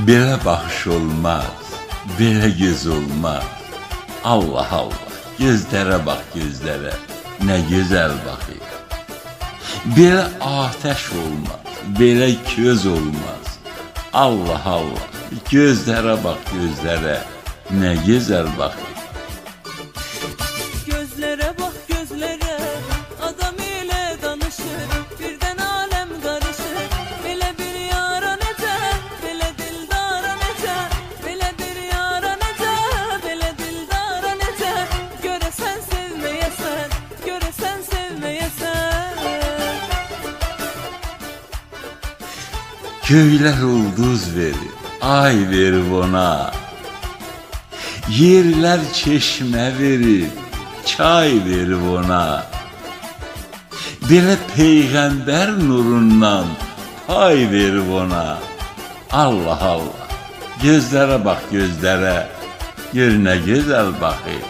Belə baxış olmaz, belə göz olmaz. Allah Allah, gözlərə bax gözlərə, nə gözəl baxır. Belə ateş olmaz, belə köz olmaz. Allah Allah, gözlərə bax gözlərə, nə gözəl baxır. Gözlere bak gözlere, adam ile danışır, birden alem karışır. Belə bir yara necə, belə dildara necə, belə bir yara necə, belə dildara necə. Görəsən sevməyəsən, görəsən sevməyəsən. Göylər ulduz verir, ay verir ona. Yerlər çeşmə verir, çay verir ona. Belə peyğəmbər nurundan pay verir ona. Allah Allah, gözlərə bax gözlərə, gör nə gözəl baxır.